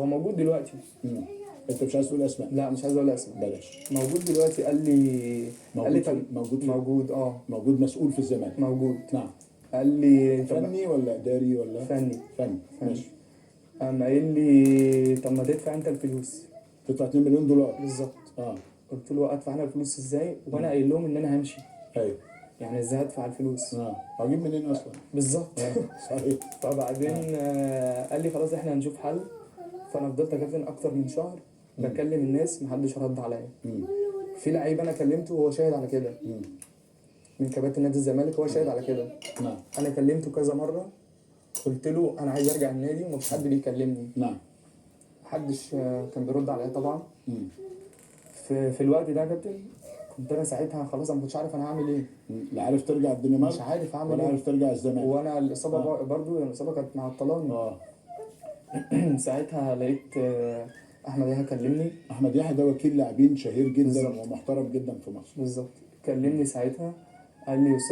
موجود دلوقتي. انت مش عايز تقول اسماء؟ لا مش عايز اقول اسمه. بلاش. موجود دلوقتي. قال لي موجود موجود موجود مسؤول في الزمالك. موجود. نعم. قال لي فني ولا اداري ولا فني. ماشي. قام قايل لي طب ما تدفع انت الفلوس. تدفع 2 مليون دولار بالظبط. اه. قلت له ادفع انا الفلوس ازاي وانا قايل لهم ان انا همشي؟ ايوه. يعني ازاي ادفع الفلوس؟ هجيب منين اصلا؟ بالظبط. صحيح. فبعدين قال لي خلاص احنا هنشوف حل. فانا فضلت يا كابتن اكتر من شهر بكلم الناس محدش رد عليا. في لعيب انا كلمته وهو شاهد على كده. من كباتن نادي الزمالك هو شاهد على كده. نعم. انا كلمته كذا مره قلت له انا عايز ارجع النادي ومفيش حد بيكلمني. نعم. محدش كان بيرد عليا طبعا. في الوقت ده يا كابتن كنت انا ساعتها خلاص انا مش عارف انا هعمل ايه. لا عارف ترجع الدنمارك مش عارف اعمل ولا ايه. عارف ترجع الزمالك. وانا الاصابه برضو الاصابه كانت معطلاني. ساعتها لقيت احمد يحيى كلمني. احمد يحيى ده وكيل لاعبين شهير جدا بالزبط. ومحترم جدا في مصر. بالظبط. كلمني ساعتها قال لي